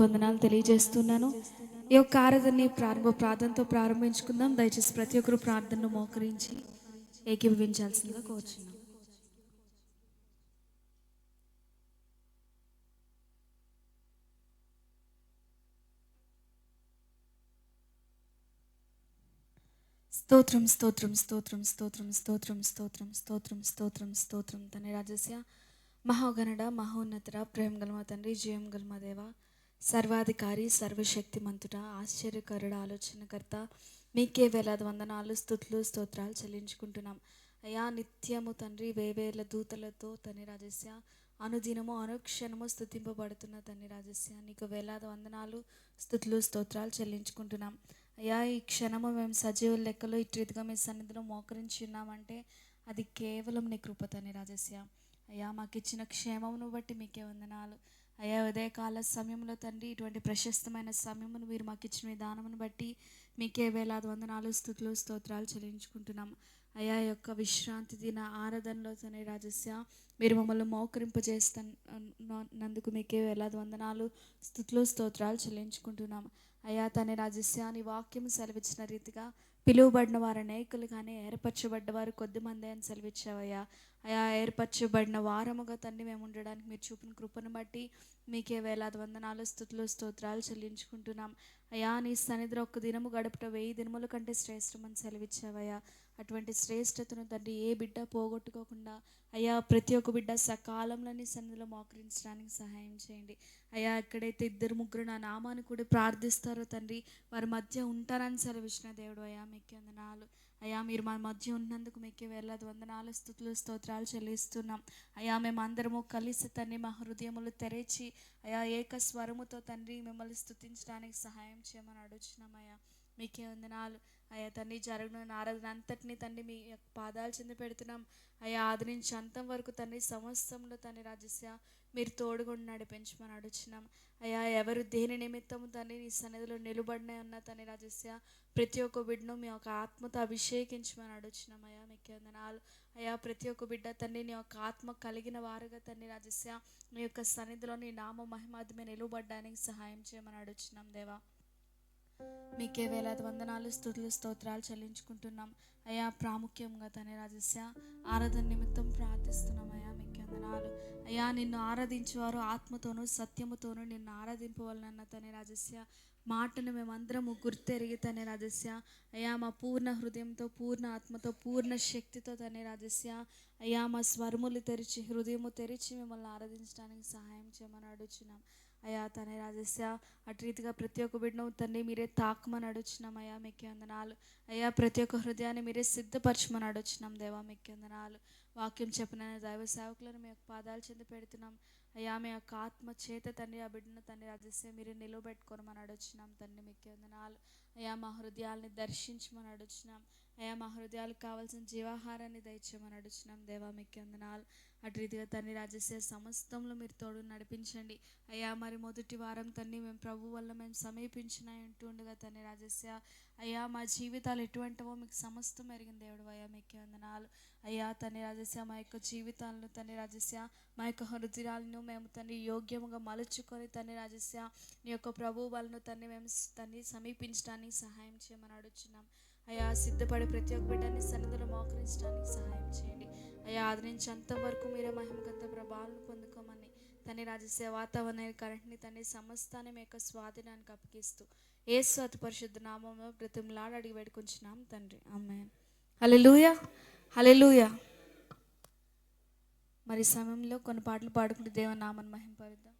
కొందనాలు తెలియజేస్తున్నాను. ఈ యొక్క ఆరాధనని ప్రార్థనతో ప్రారంభించుకుందాం. దయచేసి ప్రతి ఒక్కరు ప్రార్థనను మోకరించి ఏకీభవించాల్సిందిగా కోరుచున్నాం. స్తోత్రం స్తోత్రం స్తోత్రం స్తోత్రం స్తోత్రం స్తోత్రం స్తోత్రం స్తోత్రం స్తోత్రం తండ్రి రాజస్య మహోగణడ మహోన్నతర ప్రేమ గల తండ్రి జయం గల దేవ సర్వాధికారి సర్వశక్తిమంతుడ ఆశ్చర్యకరుడ ఆలోచనకర్త మీకే వేలాది వందనాలు స్తుతులు స్తోత్రాలు చెల్లించుకుంటున్నాం. అయా నిత్యము తండ్రి వేవేల దూతలతో తండ్రి రాజస్య అనుదినము అనుక్షణము స్తుతింపబడుతున్న తండ్రి రాజస్య నీకు వేలాది వందనాలు స్తుతులు స్తోత్రాలు చెల్లించుకుంటున్నాం. అయ్యా ఈ క్షణము మేము సజీవ లెక్కలో ఇటు రీతిగా మీ సన్నిధిలో మోకరించి ఉన్నామంటే అది కేవలం నీ కృపతని రాజస్య. అయ్యా మాకు ఇచ్చిన క్షేమమును బట్టి మీకే వందనాలు. అయ్యా ఉదయకాల సమయంలో తండ్రి ఇటువంటి ప్రశస్తమైన సమయమును మీరు మాకు ఇచ్చిన విధానమును బట్టి మీకే వేలాది వందనాలు స్తుతులు స్తోత్రాలు చెల్లించుకుంటున్నాం. అయా యొక్క విశ్రాంతి దిన ఆరాధనలో తండ్రి రాజస్య మీరు మమ్మల్ని మోకరింపజేస్తున్నందుకు మీకే వేలాది వందనాలు స్తుతులు స్తోత్రాలు చెల్లించుకుంటున్నాం. అయా తన రాజస్యాని వాక్యం సెలవిచ్చిన రీతిగా పిలువబడిన వారు అనేకులు కానీ ఏర్పరచబడ్డ వారు కొద్దిమంది అని సెలవిచ్చావయ్యా. అయా ఏర్పరచబడిన వారముగా తండ్రి మేము ఉండడానికి మీరు చూపిన కృపను బట్టి మీకే వేలాది వందనాలు స్తుతులు స్తోత్రాలు చెల్లించుకుంటున్నాం. అయా నీ సన్నిధిలో ఒక్క దినము గడపట 1000 దినముల కంటే శ్రేష్టమని సెలవిచ్చావయ్యా. అటువంటి శ్రేష్టతను తండ్రి ఏ బిడ్డ పోగొట్టుకోకుండా అయ్యా ప్రతి ఒక్క బిడ్డ సకాలంలో నీ సన్నిధిలో మోకరించడానికి సహాయం చేయండి. అయ్యా ఎక్కడైతే 2-3 నా నామాన్ని కూడా ప్రార్థిస్తారో తండ్రి వారి మధ్య ఉంటారని సెలవిచ్చిన దేవుడు అయ్యా మీకే వందనాలు. అయ్యా మీరు మా మధ్య ఉన్నందుకు మీకే వేలాది వందనాలు స్తుతులు స్తోత్రాలు చెల్లిస్తున్నాం. అయ్యా మేము అందరము కలిసి తండ్రి మా హృదయములు తెరిచి అయ్యా ఏక స్వరముతో తండ్రి మిమ్మల్ని స్తుతించడానికి సహాయం చేయమని అడుగుచున్నాం. అయ్యా మీకే వందనాలు. అయ్యా తండ్రి జరగనున్న ఆరాధన అంతటినీ తండ్రి మీ పాదాలు చెంది పెడుతున్నాం. అయ్యా ఆది నుంచి అంతం వరకు తండ్రి సమస్తంలో తండ్రి రాజస్య మీరు తోడుగుండి నడిపించమని అడుగుచున్నాం. అయ్యా ఎవరు దేని నిమిత్తము తండ్రి నీ సన్నిధిలో నిలబడిన ఉన్న తండ్రి రాజస్య ప్రతి ఒక్క బిడ్డను మీ యొక్క ఆత్మతో అభిషేకించమని అడుగుచున్నాం. అయ్యా మీకే వందనాలు. అయ్యా ప్రతి ఒక్క బిడ్డ తండ్రి నీ యొక్క ఆత్మ కలిగిన వారుగా తండ్రి రాజస్య నీ యొక్క సన్నిధిలో నీ నామ మహిమాత్మే నిలబడడానికి సహాయం చేయమని అడుగుచున్నాం దేవా. మీకే వేలాది వందనాలు స్తుతులు స్తోత్రాలు చెల్లించుకుంటున్నాం. అయ్యా ప్రాముఖ్యంగా తండ్రి రాజస్య ఆరాధన నిమిత్తం ప్రార్థిస్తున్నాం. అయ్యా మీకే వందనాలు. అయ్యా నిన్ను ఆరాధించేవారు ఆత్మతోనూ సత్యముతోనూ నిన్ను ఆరాధింపవాలన్న తండ్రి రాజస్య మాటను మేమందరము గుర్తెరిగి తండ్రి రాజస్య అయ్యా మా పూర్ణ హృదయంతో పూర్ణ ఆత్మతో పూర్ణ శక్తితో తండ్రి రాజస్య అయ్యా మా స్వరములు తెరిచి హృదయము తెరిచి మిమ్మల్ని ఆరాధించడానికి సహాయం చేయమని అడుగుచున్నాం. అయ్యా తండ్రి రాజస్య అటు రీతిగా ప్రతి ఒక్క బిడ్డను తండ్రి మీరే తాకమని అడుగుచున్నాం. అయ్యా మీకే వందనాలు. అయ్యా ప్రతి ఒక్క హృదయాన్ని మీరే సిద్ధపరచమని అడుగుచున్నాం దేవా మీకే వందనాలు. వాక్యం చెప్పిన దైవ సేవకులను మీ యొక్క పాదాలు చెంది పెడుతున్నాం. అయ్యా మీ యొక్క ఆత్మ చేత తండ్రి ఆ బిడ్డను తండ్రి రాజస్య మీరే నిలవబెట్టుకోమని అడుగుచున్నాం తండ్రి మీకే వందనాలు. అయ్యా మా హృదయాల్ని దర్శించమని అడుగుచున్నాం. అయ్యా మా హృదయాలకు కావాల్సిన జీవాహారాన్ని దయచేయమని అడుగుచున్నాం దేవా మీకే వందనాలు. అటు రీతిగా తండ్రి రాజస్య సమస్తంలో మీరు తోడు నడిపించండి. అయ్యా మరి మొదటి వారం తండ్రి మేము ప్రభు వల్ల మేము సమీపించిన ఉంటుండగా తండ్రి రాజస్య అయ్యా మా జీవితాలు ఎటువంటివో మీకు సమస్తం ఎరిగిన దేవుడు అయ్యా మీకే వందనాలు. అయ్యా తండ్రి రాజస్య మా యొక్క జీవితాలను తండ్రి రాజస్య మా యొక్క హృదయాలను మేము తండ్రి యోగ్యముగా మలుచుకొని తండ్రి రాజస్య నీ యొక్క ప్రభు వాళ్ళను తండ్రి మేము తండ్రి సమీపించడానికి సహాయం చేయమని అడుగుచున్నాం. అయ్యా సిద్ధపడి ప్రతి ఒక్క బిడ్డని సన్నిధిలో మోకరించడానికి సహాయం చేయండి. అయ్యా ఆది నుంచి అంతవరకు మీరే మహిమగంత ప్రభావాలను పొందుకోమని తండ్రి రాజస్య వాతావరణ కరెంట్ని తండ్రి సమస్తాన్ని మీ యొక్క స్వాధీనానికి అప్పగిస్తూ యేసు అతి పరిశుద్ధ నామములో బ్రతిమలాడి అడిగి వేడుకుంటున్నాం తండ్రి ఆమేన్. హల్లెలూయా హల్లెలూయా. మరి సమయంలో కొన్ని పాటలు పాడుకుంటూ దేవుని నామాన్ని మహిమపరుద్దాం.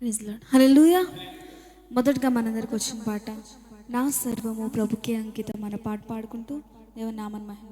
Praise lord. హల్లెలూయా. మొదటగా మనందరికి వచ్చిన పాట నా సర్వము ప్రభుకే అంకితం మన పాట పాడుకుంటూ దేవుని నామని మహిమ.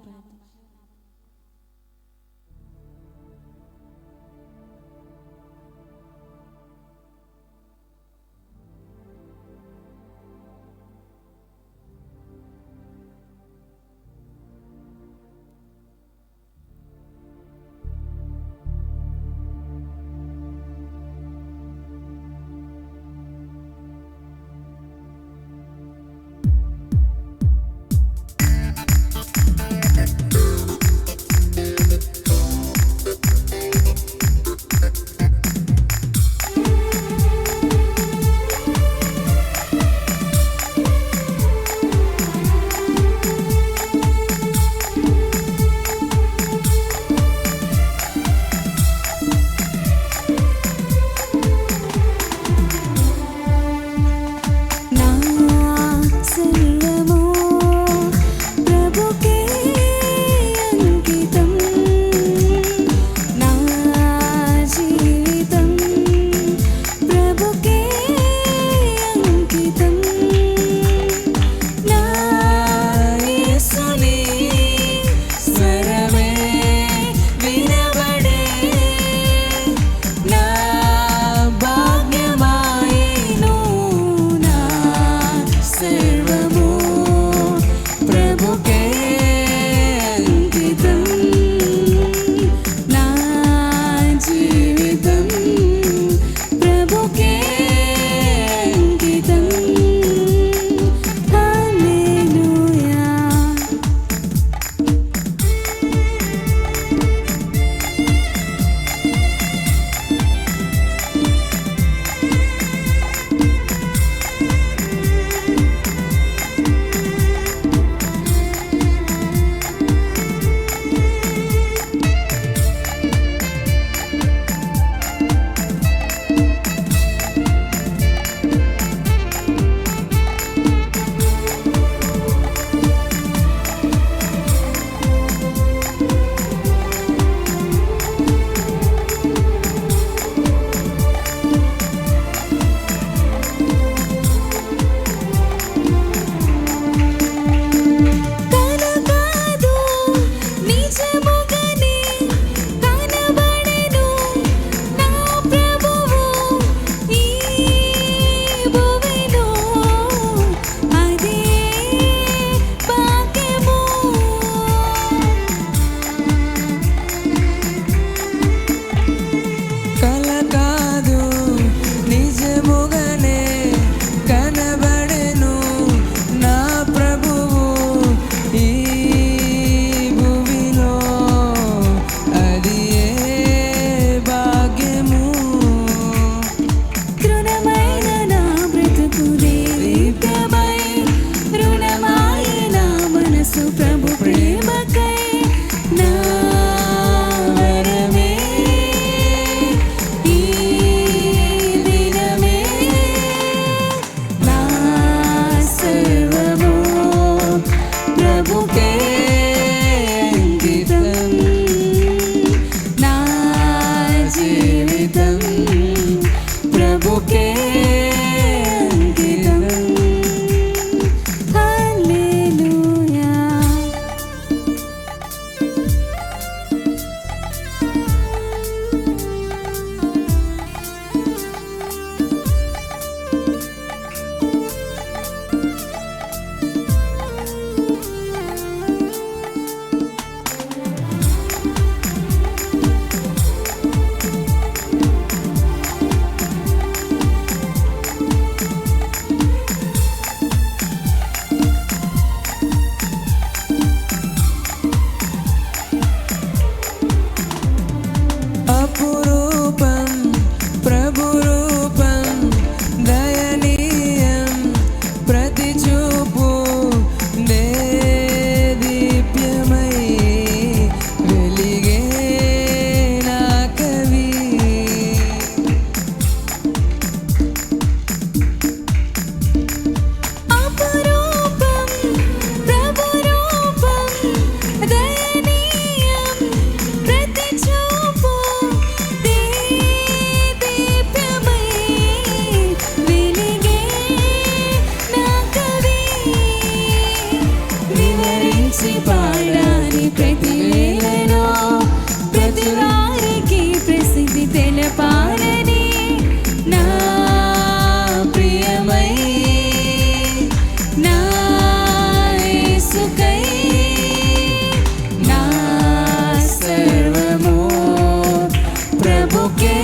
ప్రభుకే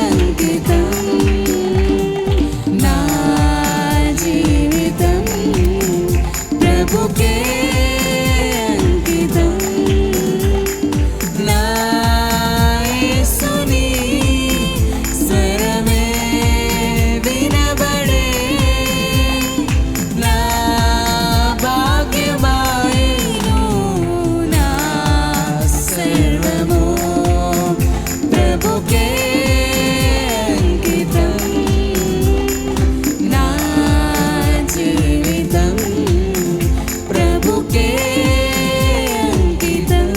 అంకితం నా జీవితం ప్రభుకే అంకితం నా యేసుని స్వరమే వినబడే నా భాగ్యమాయెను నా సర్వము ప్రభుకే అంకితం నా జీవితం ప్రభుకే అంకితం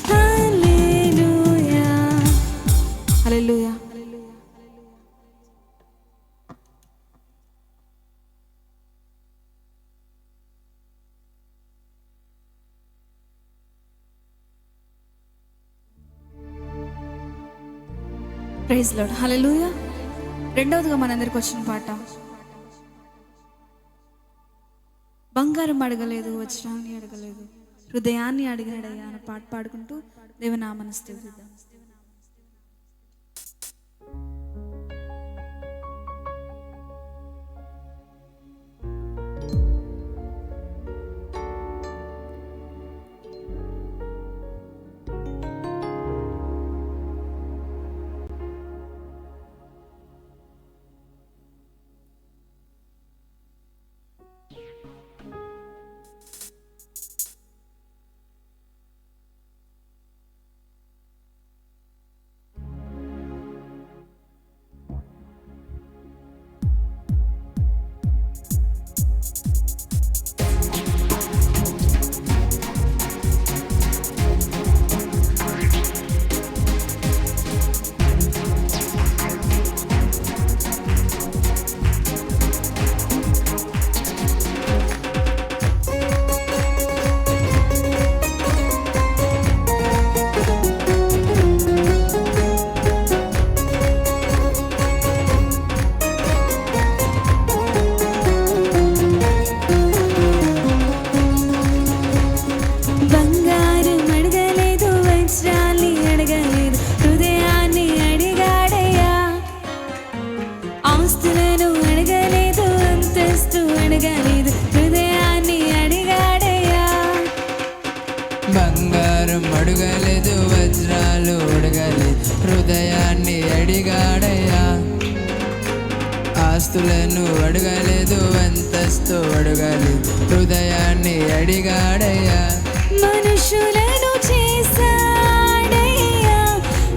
హల్లెలూయా హల్లెలూయా. ప్రైజ్ లార్డ్ హల్లెలూయా. రెండవదిగా మనందరికి వచ్చిన పాట బంగారం అడగలేదు, వజ్రాన్ని అడగలేదు, హృదయాన్ని అడిగాడయ్యా అనే పాట పాడుకుంటూ దేవనామను స్తుతిద్దాం. బంగారం అడగలేదు, వజ్రాలు అడగలేదు, హృదయాన్ని అడిగాడయ్యా. ఆస్తులను అడగలేదు, అంతస్తు అడగలేదు, హృదయాన్ని అడిగాడయ్యా. మనుషులను చేశాడయ్యా,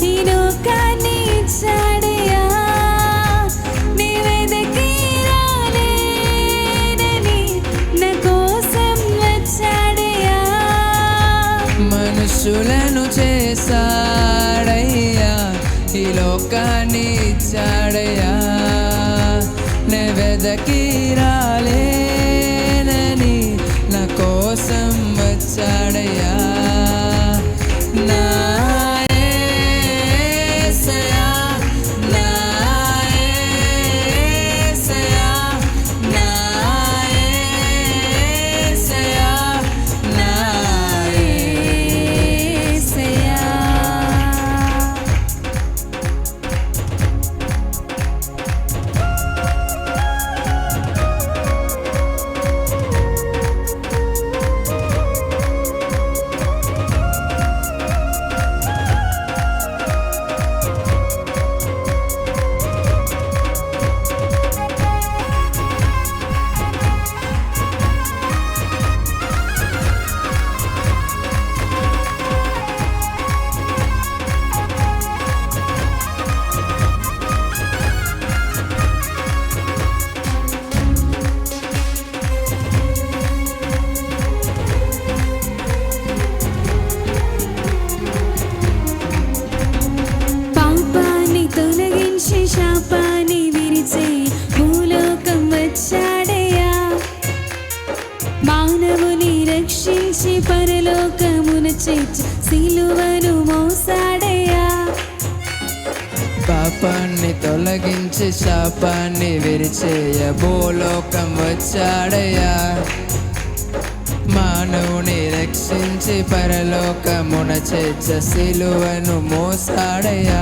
ఈ లోకాన్ని ఇచ్చాడయ్యా. నీ వెదకి రాలేదని నా కోసం వచ్చాడయ్యా. మనుషులను చేశాడయ్యా, ఈ లోకాన్ని ఇచ్చాడయ్యా. నే వెదకి రాలేనని నా కోసం వచ్చాడయ్యా. నా యేసయ్యా, నా యేసయ్యా, నా యేసయ్యా, నా యేసయ్యా. శాపాన్ని విరిచే భూలోకం వచ్చాడయ్యా. మానవుని రక్షించి పరలోకమున చేర్చి సిలువను మోసాడయ్యా. పాపాన్ని తొలగించి శాపాన్ని విరిచేయ భూలోకం వచ్చాడయ్యా. మానవుని రక్షించి పరలోకమున చేర్చ సిలువను మోసాడయ్యా.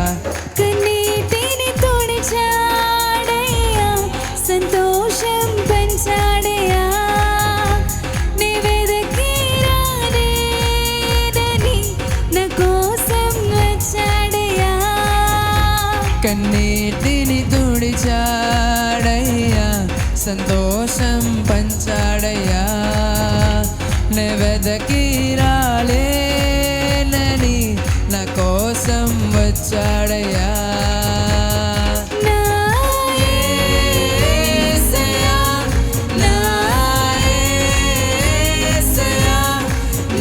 కన్నీటిని తుడిచాడయ్యా, సంతోషం పంచాడయ్యా. నీ వెదకి రాలేదని నా కోసం వచ్చాడయ్యా. కన్నీటిని తుడిచాడయ్యా, సంతోషం పంచాడయ్యా. నే వెదకి రాలేనని నా కోసం వచ్చాడయ్యా. నా యేసయ్యా, నా యేసయ్యా,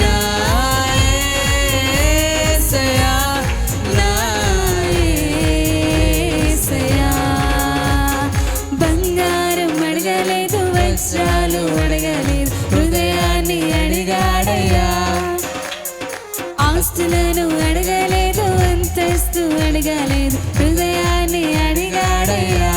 నా యేసయ్యా, నా యేసయ్యా. బంగారం అడగలేదు, వజ్రాలు అడగలేదు, హృదయాన్ని అడిగాడయ్యా. ఆస్తులను అడగలేదు, అంతస్తు అడగలేదు, హృదయాన్ని అడిగాడయ్యా.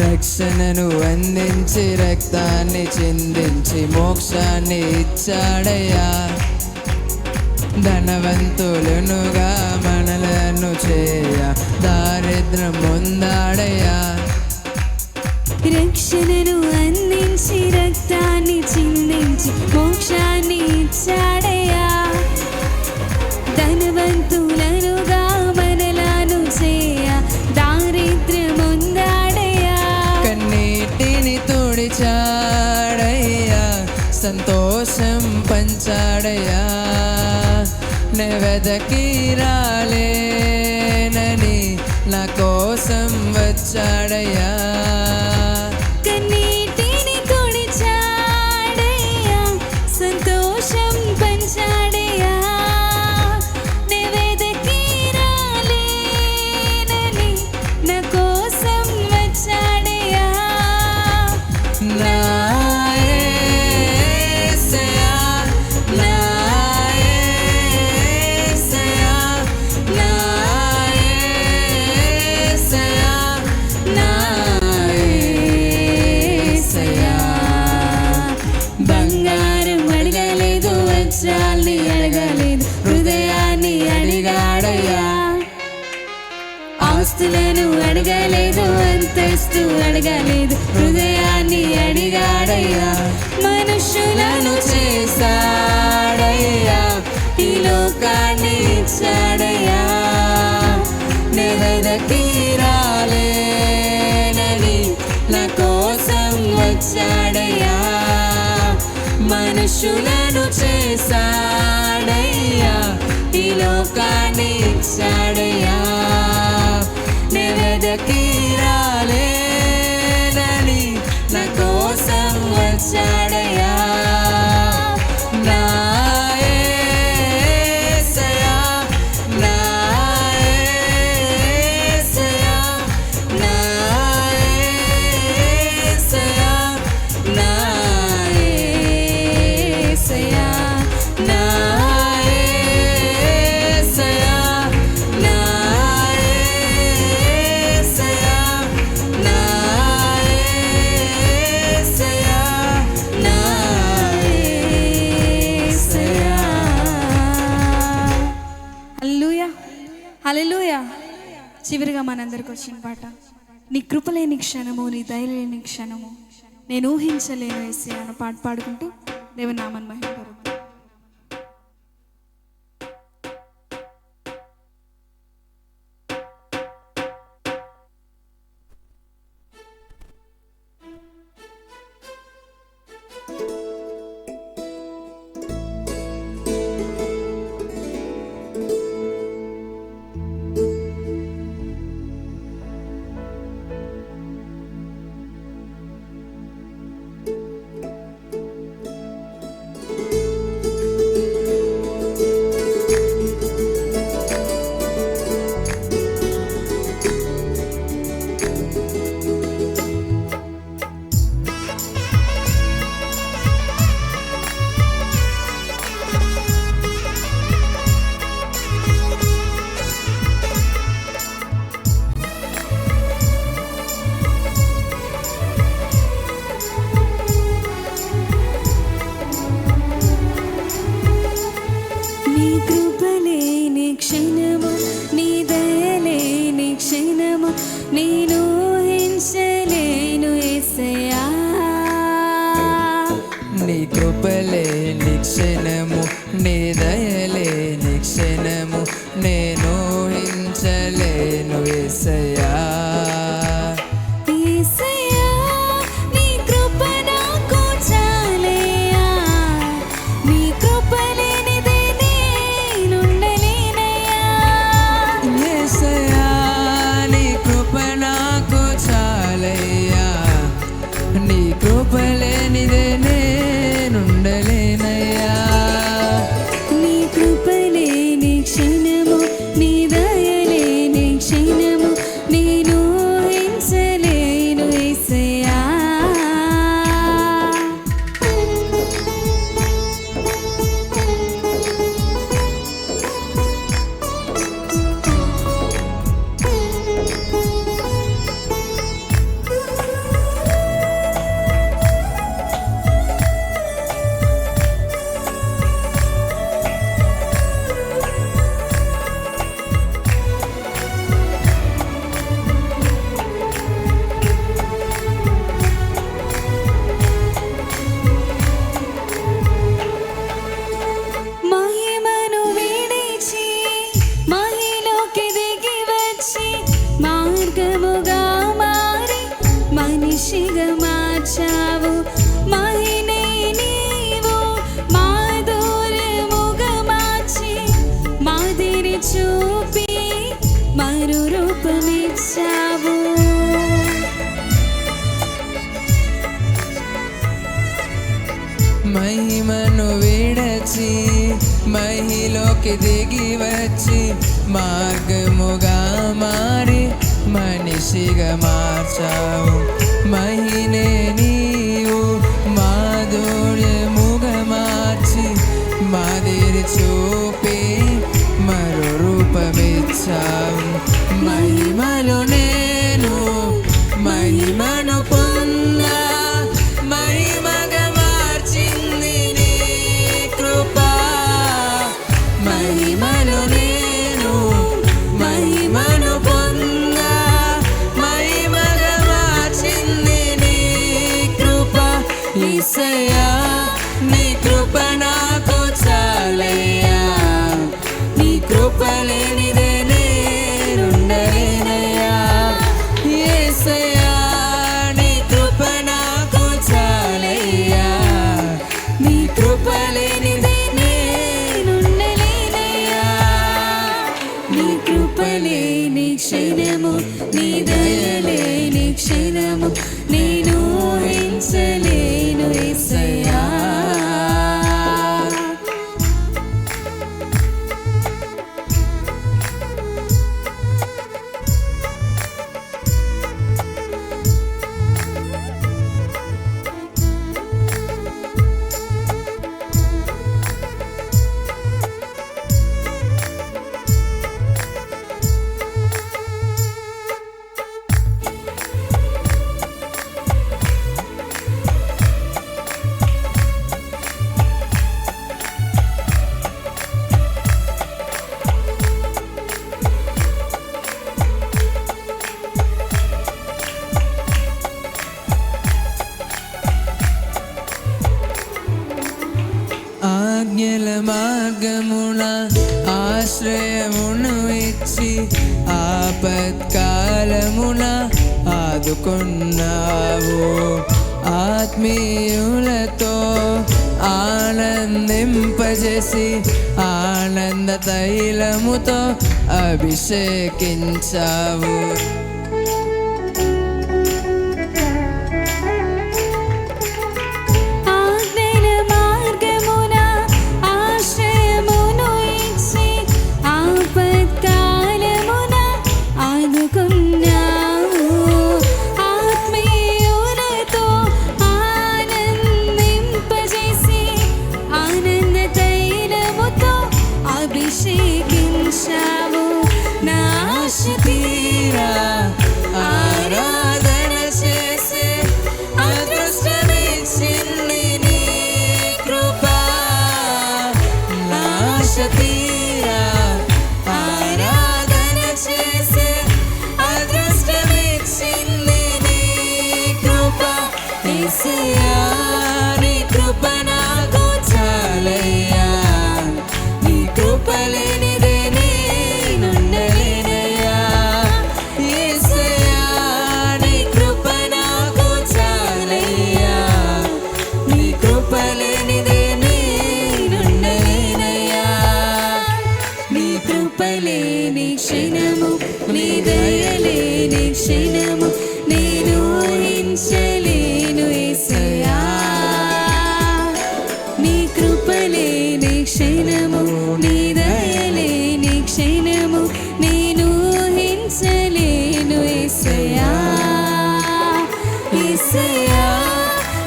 రక్షణను అందించి రక్తాన్ని చిందించి మోక్షాన్ని ఇచ్చాడయ్యా. ధనవంతులనుగా మనలను చేయ దారిద్ర్యం పొందాడయ్యా. రక్షణను అందించి రక్తాన్ని చిందించి మోక్షాన్ని ఇచ్చాడయ్యా. ధనవంతులనుగా మనలను చేయ దారిద్ర్యం పొందాడయ్యా. కన్నీటిని తుడిచాడయ్యా, సంతోషం పంచాడయ్యా. నే వెదకి రాలేనని నా కోసం వచ్చాడయ్యా. కన్నీటిని తుడిచాడయ్యా, సంతోషం పంచాడయ్యా. నీ వెదకి రాలేనని నా కోసం వచ్చాడయ్యా. నా యేసయ్యా, నా యేసయ్యా, నా యేసయ్యా, నా యేసయ్యా. బంగారం అడగలేదు, వజ్రాల్ని అడగలేదు, హృదయాన్ని అడిగాడయ్యా. ఆస్తులను అడగలేదు, అంతస్తు అడగలేదు, హృదయాన్ని అడిగాడయ్యా. మనుషులను చేశాడయ్యా, ఈ లోకాన్ని ఇచ్చాడయ్యా. నీ వెదకి రాలేనని నా కోసం వచ్చాడయ్యా. మనుషులను చేశాడయ్యా, ఈ లోకాన్ని ఇచ్చాడయ్యా. నీ వెదకి రాలేనని నా కోసం వచ్చాడయ్యా. నా యేసయ్యా, నా యేసయ్యా, నా యేసయ్యా, నా యేసయ్యా, నా యేసయ్యా, నా యేసయ్యా, నా యేసయ్యా, నా యేసయ్యా. హల్లెలూయా, హల్లెలూయా. చివరిగా మనందరికి వచ్చిన పాట, నీ కృపలేని క్షణము, నీ దయలేని క్షణము నేను ఊహించలేను యేసయ్యా అన్న పాట పాడుకుంటూ దేవుని నామాన్ని మహిమపరుద్దాం. నీ కృపలేని క్షణము, నీ దయలేని క్షణము నేను ఊహించలేను యేసయ్యా. నీ కృపలేని క్షణము, నీ దయలేని క్షణము నేను ఊహించలేను యేసయ్యా. యేసయ్యా, నీ కృప నాకు చాలయ్యా. నీ కృప లేనిదే నేనుండలేనయ్యా. యేసయ్యా, నీ కృప నాకు చాలయ్యా. నీ కృప లేనిదే నేనుండలేనయ్యా. నీ కృప లేని క్షణము, నీ దయలేని క్షణము నేను ఊహించలేను యేసయ్యా. మహిమను విడిచి మహిలోకి దిగి వచ్చి మార్గముగా మారి మనిషిగా మార్చావు. మహినే నీవు మాధుర్యముగా మార్చి మాదిరి చూపి మరు రూపమిచ్చావు. మహిమను విడచి మహిలోకి దిగి వచ్చి మార్గముగా మారి మనిషిగా మార్చావు. మహినే నీవు మాధుర్యముగా మార్చి మాదిరి చూపి మరో రూపమిచ్చావు. మహిమలో నేను మహిమను పొందా, మహిమగా మార్చింది నీ కృప. మహిమలో నేను మహిమను పొందా, మహిమగా మార్చింది నీ కృప. యేసయ్యా, నీ కృప నాకు చాలయ్యా. నీ కృప లేనిదే నేనుండలేనయ్యా. యేసయ్యా, నీ కృప నాకు చాలయ్యా. నీ కృప లేనిదే నేనుండలేనయ్యా. నీ కృప లేని క్షణము, నీ దయలేని క్షణము నేను ఊహించలేను యేసయ్యా. ఆజ్ఞల మార్గమున ఆశ్రయమును ఇచ్చి ఆపత్కాలమున ఆదుకున్నావు. ఆత్మీయులతో ఆనందింపజేసి ఆనంద తైలముతో అభిషేకించావు. ఆజ్ఞల మార్గమున ఆశ్రయమును ఇచ్చి ఆపత్కాలమున ఆదుకున్నావు. ఆత్మీయులతో ఆనందింపజేసి ఆనంద తైలముతో అభిషేకించావు. నా ఆశ తీరా ఆరాధన చేసే అదృష్టమిచ్చింది నీ కృప. నా ఆశ తీరా కృపలేని క్షణము నీ దయలేని క్షణము నేను ఊహించలేను యేసయ్యా యేసయ్యా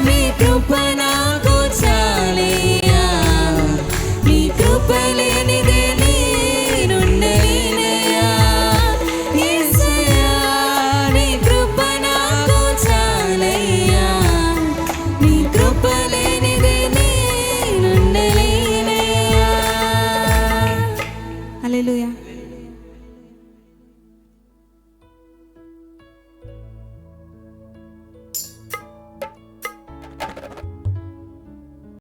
నీ కృప నాకు చాలయ్యా నీ కృప లేనిదే నేనుండలేనయ్యా యేసయ్యా నీ కృప నాకు చాలయ్యా నీ కృప లేనిదే నేనుండలేనయ్యా హల్లెలూయా.